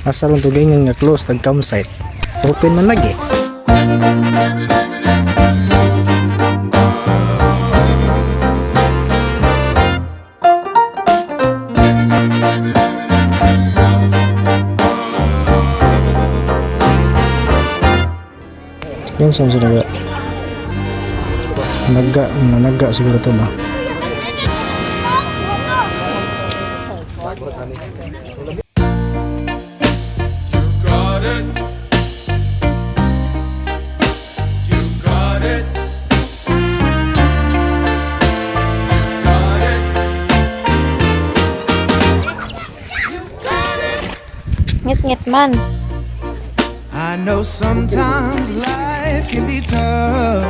Asa ron tugay nga close tag campsite. Open man lagi. Yan saan sila naga siguro ito ba? Ngit-ngit man. I know sometimes life can be tough,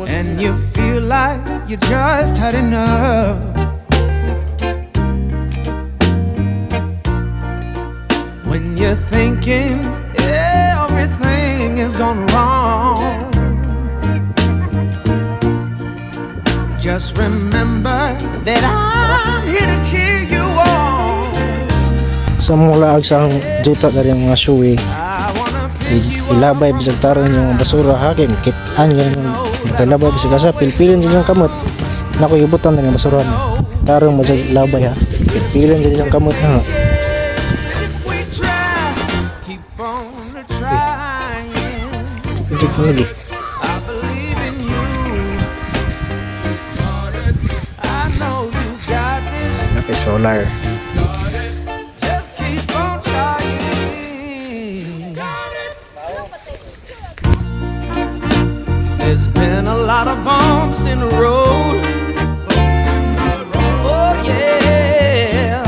and you feel like you just had enough. When you're thinking everything is gone wrong, just remember that I'm here to cheer you on. Sa mula sa juta na rin mga suwi, ilabay bisag taron yung basura hakim kitaan yung ilabay bisag asa pilpilin din yung kamot nako ibutan na yung basura taron bisag labay ha pilpilin din yung kamot ha. Tik lagi napi solar. There's been a lot of bumps in the road. Oh yeah,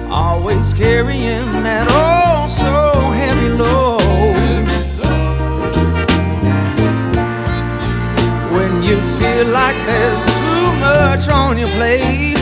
always carrying that oh so heavy load. When you feel like there's too much on your plate,